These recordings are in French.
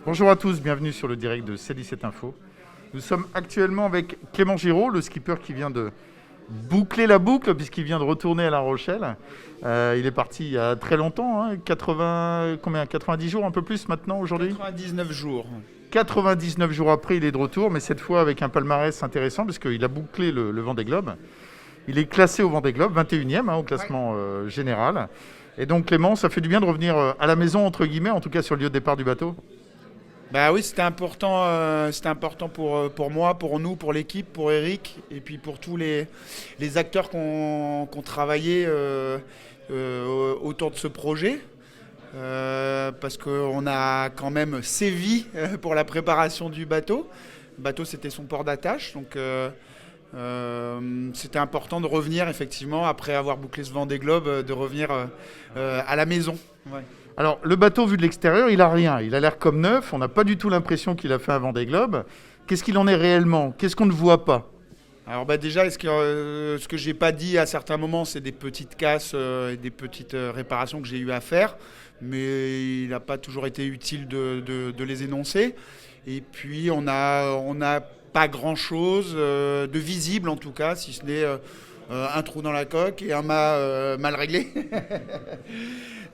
Bonjour à tous, bienvenue sur le direct de C17 Info. Nous sommes actuellement avec Clément Giraud, le skipper qui vient de boucler la boucle puisqu'il vient de retourner à La Rochelle. Il est parti il y a très longtemps, 90 jours, un peu plus maintenant aujourd'hui. 99 jours. 99 jours après, il est de retour, mais cette fois avec un palmarès intéressant puisqu'il a bouclé le Vendée Globe. Il est classé au Vendée Globe, 21e au classement général. Et donc Clément, ça fait du bien de revenir à la maison, entre guillemets, en tout cas sur le lieu de départ du bateau. Bah oui, c'était important pour moi, pour nous, pour l'équipe, pour Eric, et puis pour tous les acteurs qui ont travaillé autour de ce projet. Parce qu'on a quand même sévi pour la préparation du bateau. Le bateau, c'était son port d'attache, donc c'était important de revenir, effectivement, après avoir bouclé ce Vendée Globe, de revenir à la maison. Ouais. Alors, le bateau, vu de l'extérieur, il a rien. Il a l'air comme neuf. On n'a pas du tout l'impression qu'il a fait un Vendée Globe. Qu'est-ce qu'il en est réellement? Qu'est-ce qu'on ne voit pas? Alors déjà, ce que j'ai pas dit à certains moments, c'est des petites casses et des petites réparations que j'ai eu à faire, mais il n'a pas toujours été utile de les énoncer. Et puis on a pas grand-chose de visible en tout cas, si ce n'est un trou dans la coque et un mât mal réglé.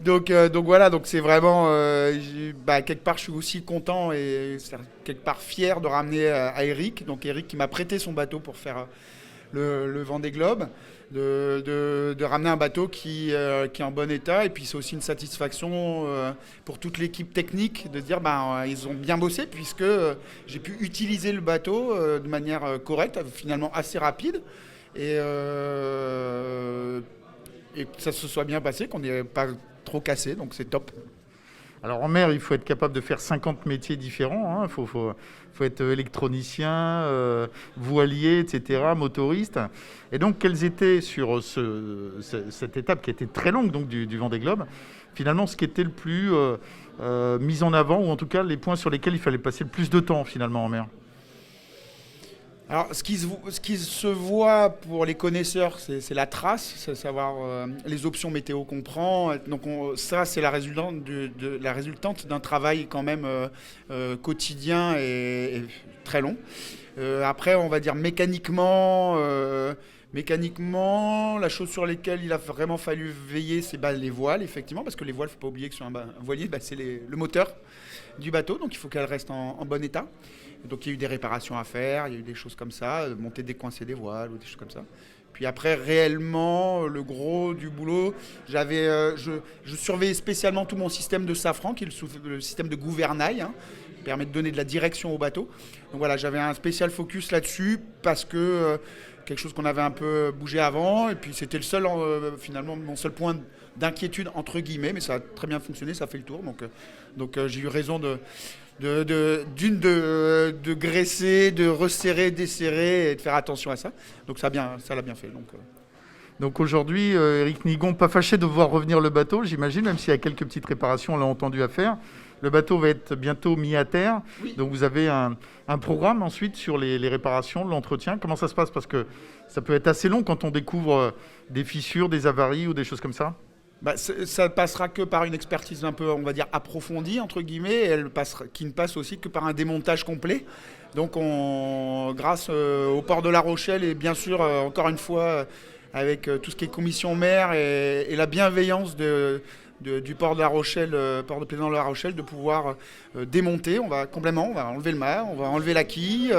Donc voilà, donc c'est vraiment quelque part je suis aussi content et quelque part fier de ramener à Eric, donc Eric qui m'a prêté son bateau pour faire le Vendée Globe, de ramener un bateau qui est en bon état, et puis c'est aussi une satisfaction pour toute l'équipe technique de dire ils ont bien bossé puisque j'ai pu utiliser le bateau de manière correcte, finalement assez rapide, et que ça se soit bien passé, qu'on n'ait pas trop cassé, donc c'est top. Alors, en mer, il faut être capable de faire 50 métiers différents. Il faut être électronicien, voilier, etc., motoriste. Et donc, quelles étaient sur cette étape qui était très longue donc, du Vendée Globe, finalement, ce qui était le plus mis en avant, ou en tout cas les points sur lesquels il fallait passer le plus de temps, finalement, en mer? Alors, ce qui se voit pour les connaisseurs, c'est la trace, c'est savoir les options météo qu'on prend. Donc, ça, c'est la résultante d'un travail quand même quotidien et très long. Après, on va dire mécaniquement, la chose sur laquelle il a vraiment fallu veiller, c'est les voiles, effectivement, parce que les voiles, il ne faut pas oublier que sur un voilier, c'est le moteur du bateau, donc il faut qu'elle reste en bon état. Donc il y a eu des réparations à faire, il y a eu des choses comme ça, monter, décoincer des voiles ou des choses comme ça. Puis après, réellement, le gros du boulot, je surveillais spécialement tout mon système de safran, qui est le système de gouvernail, qui permet de donner de la direction au bateau. Donc voilà, j'avais un spécial focus là-dessus parce que quelque chose qu'on avait un peu bougé avant, et puis c'était finalement mon seul point d'inquiétude entre guillemets, mais ça a très bien fonctionné, ça fait le tour. Donc j'ai eu raison de graisser, de resserrer, desserrer et de faire attention à ça. Donc ça l'a bien fait. Donc aujourd'hui, Eric Nigon, pas fâché de voir revenir le bateau, j'imagine, même s'il y a quelques petites réparations, on l'a entendu, à faire. Le bateau va être bientôt mis à terre. Oui. Donc vous avez un programme ensuite sur les réparations, l'entretien. Comment ça se passe? Parce que ça peut être assez long quand on découvre des fissures, des avaries ou des choses comme ça. Ça passera que par une expertise un peu, on va dire, approfondie, entre guillemets, qui ne passe aussi que par un démontage complet. Donc grâce au port de La Rochelle et bien sûr, encore une fois, avec tout ce qui est commission mer et la bienveillance du port de La Rochelle, port de plaisance de La Rochelle, de pouvoir démonter. On va enlever le mât, on va enlever la quille,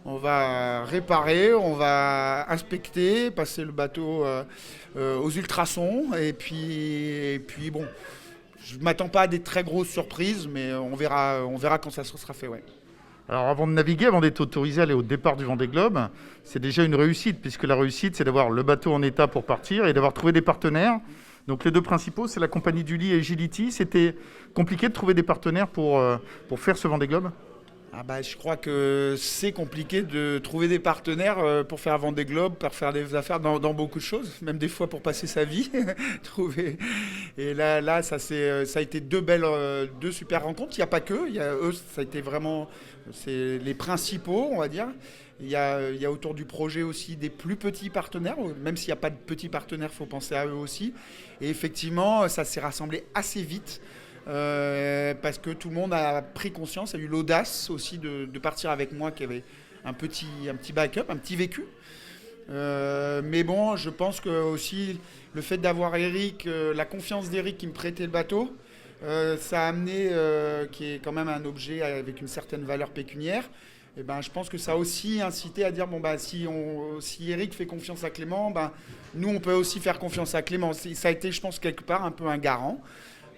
on va réparer, on va inspecter, passer le bateau aux ultrasons, et puis bon, je ne m'attends pas à des très grosses surprises, mais on verra quand ça sera fait, ouais. Alors avant de naviguer, avant d'être autorisé à aller au départ du Vendée Globe, c'est déjà une réussite, puisque la réussite, c'est d'avoir le bateau en état pour partir et d'avoir trouvé des partenaires. Donc les deux principaux, c'est la compagnie Dully et Agility. C'était compliqué de trouver des partenaires pour faire ce Vendée Globe? Je crois que c'est compliqué de trouver des partenaires pour faire Vendée Globe, pour faire des affaires dans beaucoup de choses, même des fois pour passer sa vie. Et là ça a été deux super rencontres. Il n'y a pas que, eux, ça a été vraiment c'est les principaux, on va dire. Il y a autour du projet aussi des plus petits partenaires, même s'il n'y a pas de petits partenaires, il faut penser à eux aussi. Et effectivement, ça s'est rassemblé assez vite. parce que tout le monde a pris conscience, a eu l'audace aussi de partir avec moi, qui avait un petit backup, un petit vécu. Mais bon, je pense que aussi le fait d'avoir Eric, la confiance d'Eric qui me prêtait le bateau, ça a amené, qui est quand même un objet avec une certaine valeur pécuniaire. Et ben, je pense que ça a aussi incité à dire bon bah si Eric fait confiance à Clément, ben nous on peut aussi faire confiance à Clément. Ça a été, je pense, quelque part un peu un garant,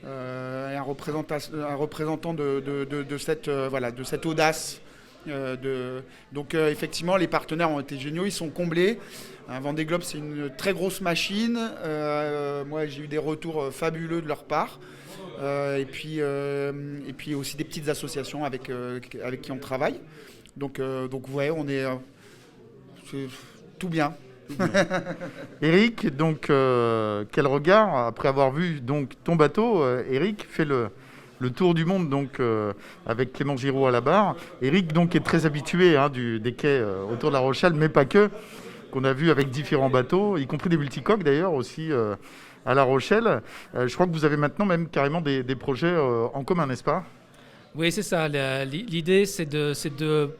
un représentant de cette audace. Donc effectivement, les partenaires ont été géniaux, ils sont comblés. Un Vendée Globe, c'est une très grosse machine. Moi, j'ai eu des retours fabuleux de leur part. Et puis aussi des petites associations avec qui on travaille. Donc ouais, on est tout bien. Eric, donc quel regard après avoir vu donc ton bateau? Eric fait le tour du monde donc avec Clément Giraud à la barre. Eric donc est très habitué des quais autour de La Rochelle, mais pas que, qu'on a vu avec différents bateaux, y compris des multicoques d'ailleurs aussi à La Rochelle. Je crois que vous avez maintenant même carrément des projets en commun, n'est-ce pas? Oui, c'est ça. L'idée, c'est de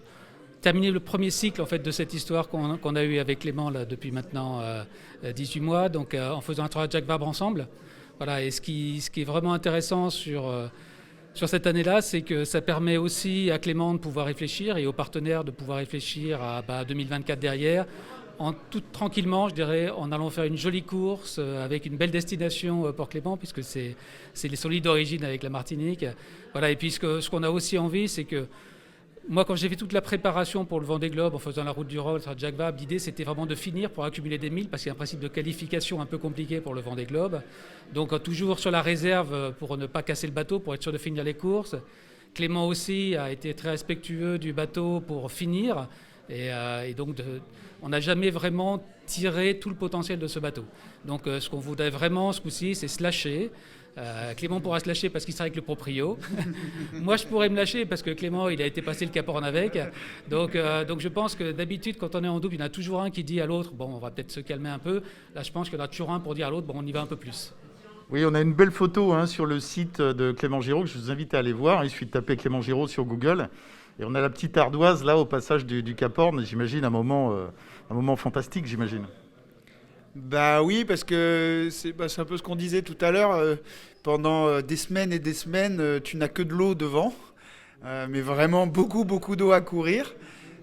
terminer le premier cycle en fait, de cette histoire qu'on a eue avec Clément là, depuis maintenant 18 mois, donc, en faisant un travail de Jacques Vabre ensemble. Voilà, et ce qui est vraiment intéressant sur cette année-là, c'est que ça permet aussi à Clément de pouvoir réfléchir et aux partenaires de pouvoir réfléchir à 2024 derrière, tranquillement, je dirais, en allant faire une jolie course avec une belle destination pour Clément, puisque c'est les solides d'origine avec la Martinique. Voilà, et puis ce qu'on a aussi envie, c'est que moi, quand j'ai fait toute la préparation pour le Vendée Globe en faisant la route du Rhône sur Jacques Vabre, l'idée c'était vraiment de finir pour accumuler des milles, parce qu'il y a un principe de qualification un peu compliqué pour le Vendée Globe. Donc toujours sur la réserve pour ne pas casser le bateau, pour être sûr de finir les courses. Clément aussi a été très respectueux du bateau pour finir. Et donc on n'a jamais vraiment tiré tout le potentiel de ce bateau. Donc ce qu'on voudrait vraiment ce coup-ci, c'est se lâcher. Clément pourra se lâcher parce qu'il sera avec le proprio. Moi, je pourrais me lâcher parce que Clément, il a été passé le Cap Horn avec. Donc je pense que d'habitude, quand on est en double, il y en a toujours un qui dit à l'autre, bon, on va peut-être se calmer un peu. Là, je pense qu'il y en a toujours un pour dire à l'autre, bon, on y va un peu plus. Oui, on a une belle photo sur le site de Clément Giraud que je vous invite à aller voir. Il suffit de taper Clément Giraud sur Google. Et on a la petite ardoise là au passage du Cap Horn. J'imagine un moment fantastique, j'imagine. Bah oui, parce que c'est un peu ce qu'on disait tout à l'heure. Pendant des semaines et des semaines, tu n'as que de l'eau devant, mais vraiment beaucoup, beaucoup d'eau à courir.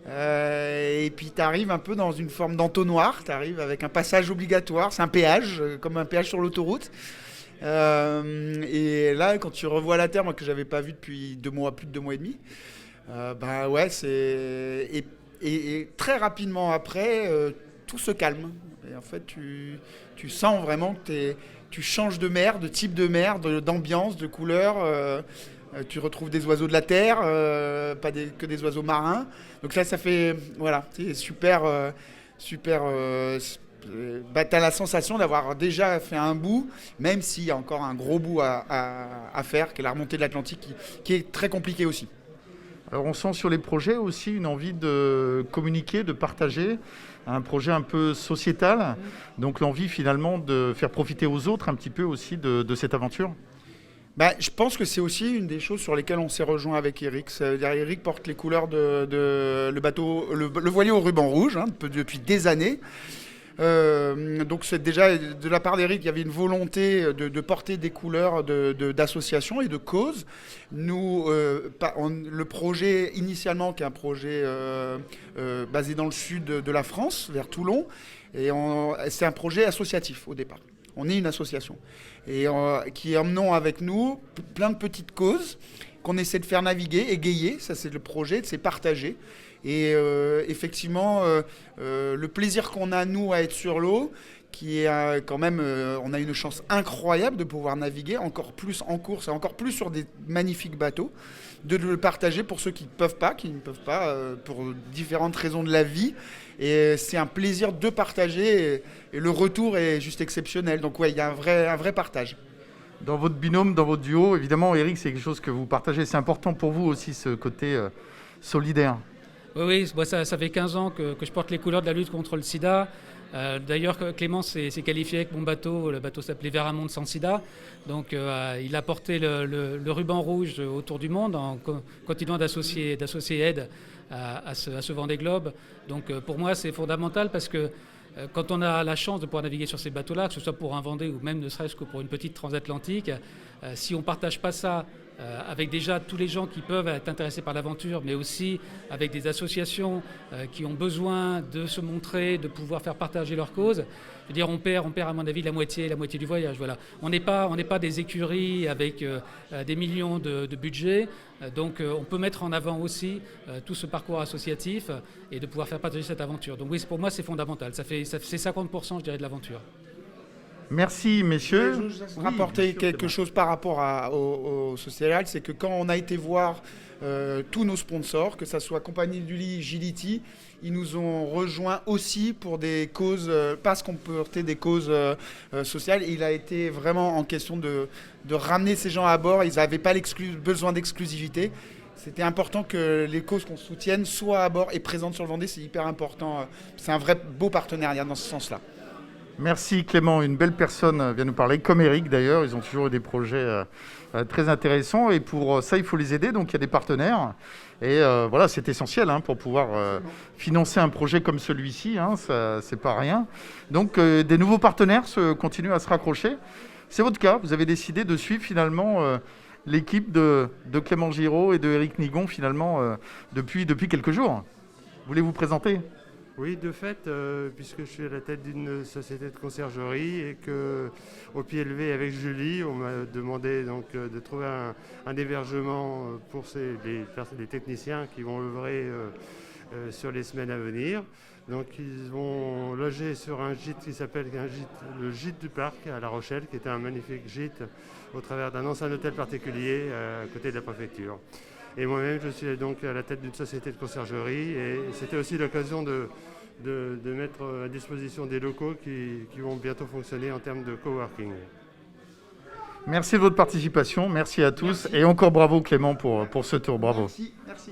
Et puis tu arrives un peu dans une forme d'entonnoir, tu arrives avec un passage obligatoire, c'est un péage, comme un péage sur l'autoroute. Et là, quand tu revois la terre, moi que j'avais pas vu depuis 2 mois, plus de 2 mois et demi, bah ouais, c'est... Et très rapidement après, tout se calme. Et en fait, tu sens vraiment que tu changes de mer, de type de mer, d'ambiance, de couleur. Tu retrouves des oiseaux de la terre, pas que des oiseaux marins. Donc là, ça fait... Voilà, c'est super... Bah, tu as la sensation d'avoir déjà fait un bout, même s'il y a encore un gros bout à faire, qui est la remontée de l'Atlantique, qui est très compliquée aussi. Alors on sent sur les projets aussi une envie de communiquer, de partager, un projet un peu sociétal, donc l'envie finalement de faire profiter aux autres un petit peu aussi de cette aventure. Bah, je pense que c'est aussi une des choses sur lesquelles on s'est rejoint avec Eric. Eric porte les couleurs de le bateau, le voilier au ruban rouge depuis des années. Donc c'est déjà de la part d'Eric, il y avait une volonté de porter des couleurs d'association et de cause. Nous, le projet initialement, qui est un projet basé dans le sud de la France, vers Toulon, et c'est un projet associatif au départ. On est une association et qui emmenons avec nous plein de petites causes qu'on essaie de faire naviguer, égayer. Ça, c'est le projet, c'est partager. Et effectivement, le plaisir qu'on a, nous, à être sur l'eau, qui est quand même... on a une chance incroyable de pouvoir naviguer encore plus en course et encore plus sur des magnifiques bateaux, de le partager pour ceux qui ne peuvent pas, pour différentes raisons de la vie. Et c'est un plaisir de partager et le retour est juste exceptionnel. Donc ouais, il y a un vrai partage. Dans votre binôme, dans votre duo, évidemment, Eric, c'est quelque chose que vous partagez. C'est important pour vous aussi, ce côté solidaire. Oui, ça fait 15 ans que je porte les couleurs de la lutte contre le sida. D'ailleurs, Clément s'est qualifié avec mon bateau. Le bateau s'appelait Vers un monde sans sida. Donc, il a porté le ruban rouge autour du monde en continuant d'associer aide à ce Vendée Globe. Donc, pour moi, c'est fondamental parce que quand on a la chance de pouvoir naviguer sur ces bateaux-là, que ce soit pour un Vendée ou même ne serait-ce que pour une petite transatlantique, si on ne partage pas ça avec déjà tous les gens qui peuvent être intéressés par l'aventure, mais aussi avec des associations qui ont besoin de se montrer, de pouvoir faire partager leur cause. Je veux dire, on perd à mon avis la moitié du voyage. Voilà. On n'est pas des écuries avec des millions de budget, donc on peut mettre en avant aussi tout ce parcours associatif et de pouvoir faire partager cette aventure. Donc oui, pour moi, c'est fondamental. C'est 50%, je dirais, de l'aventure. Merci, messieurs. Je veux rapporter quelque chose par rapport au social, c'est que quand on a été voir tous nos sponsors, que ce soit Compagnie du Lit, Gility, ils nous ont rejoints aussi pour des causes, parce qu'on portait des causes sociales. Et il a été vraiment en question de ramener ces gens à bord. Ils n'avaient pas besoin d'exclusivité. C'était important que les causes qu'on soutienne soient à bord et présentes sur le Vendée. C'est hyper important. C'est un vrai beau partenariat dans ce sens-là. Merci Clément, une belle personne vient nous parler, comme Eric d'ailleurs, ils ont toujours eu des projets très intéressants et pour ça il faut les aider, donc il y a des partenaires et voilà, c'est essentiel pour pouvoir financer un projet comme celui-ci, ça c'est pas rien. Donc des nouveaux partenaires continuent à se raccrocher. C'est votre cas, vous avez décidé de suivre finalement l'équipe de Clément Giraud et de Eric Nigon finalement depuis quelques jours. Voulez-vous présenter ? Oui, de fait, puisque je suis à la tête d'une société de conciergerie et qu'au pied levé avec Julie, on m'a demandé donc, de trouver un hébergement pour les techniciens qui vont œuvrer sur les semaines à venir. Donc ils vont loger sur un gîte qui s'appelle le gîte du Parc à La Rochelle, qui est un magnifique gîte au travers d'un ancien hôtel particulier à côté de la préfecture. Et moi-même, je suis donc à la tête d'une société de conciergerie et c'était aussi l'occasion de mettre à disposition des locaux qui vont bientôt fonctionner en termes de coworking. Merci de votre participation, merci à tous et encore bravo Clément pour ce tour, bravo. Merci.